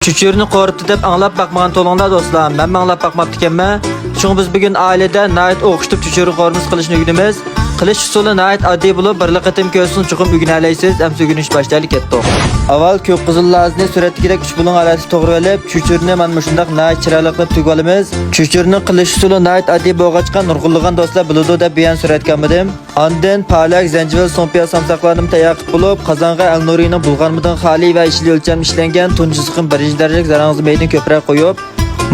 Çüçürünü qo'ribdi deb anglab bakmagan to'linglar do'stlar. Men anglab bakmabdi ekanman. Chunki biz bugun ailada nayt o'qishib çüçürü qorimiz qilishni o'rganamiz. Qilish usuli nayt oddiy bo'lib, bir qatim ko'rsin chuqur o'rganalaysiz. Amsa o'rganish boshlaylik ketdik. Avval ko'k qizil lazni suratdagidek 3 buling arasi to'g'ri olib, çüçürünü mana shundaq nayt chiroyli qilib tugib olamiz. Çüçürünü qilish usuli nayt oddiy bo'lg'achqa nurg'ulg'an do'stlar biladi deb bayon suratganmidim. Ondan palak, zanjivil, sompiya samsaqlarni tayyor qilib bo'lib, qozonga al nurining bulg'anmidan xoli va ishli o'lcham ishlangan tunji siqim 1-darajalik zarangizni maydin ko'proq qo'yib,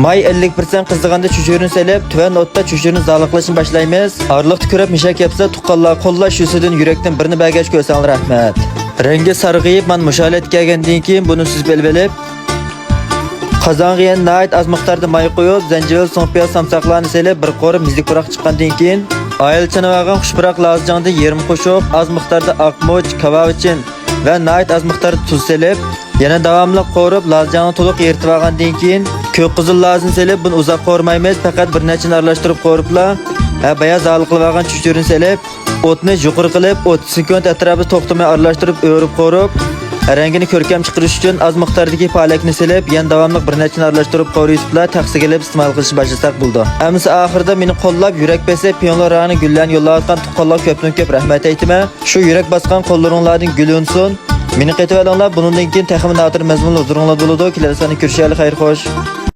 may 50% qizdiganda çüçürünü selib, tuvan o'tda çüçürünü zaliqlashni boshlaymiz. Orliqda ko'rib mishak yapsa, tuqqanlar qo'llash yusidan yurakdan birini bagaj ko'rsanglar rahmat. Rengi sarg'ayib, men musholat kelgandan keyin buni siz bilib, qozonga yana nayt az miqdorda may qo'yib, zanjivil, sompiya samsaqlarni selib, bir qo'rib mizlik puroq chiqqandan keyin ayilchini olgan xushpuroq lazjangda yarım qo'shib, az miqdorda oqmoch, kavavichin va nayt az miqdorda tuz selib, yana davomli qo'rib, lazjangni to'liq eritib olgandan keyin ko'k qizil lazni selib, buni uzoq qo'rmaymiz, faqat bir nechini aralashtirib qo'riblar. Bayoz zaliq qilib olgan çüçürünü selib, o'tni yuqori qilib 30 sekund atrofida to'xtamay aralashtirib o'rib qo'rib, rangini ko'rkam chiqarish uchun az miqdordagi palakni selib, yana davomli bir nechini aralashtirib qo'riblar, taqsiga qilib iste'mol qilishni boshlasak bo'ldi. Amsa oxirida meni qo'llab, yurak besa, piyonlarni gullarni yo'llayotgan tuqqanlar ko'pdan ko'p rahmat aytaman. Shu yurak bosgan qo'llaringlarning gulunsin. Meni qaytib olinglar, bundan keyin texmin nodir mazmunli huzuringlar bo'ladi. Kelasini ko'rishaylik, xayr xo'sh.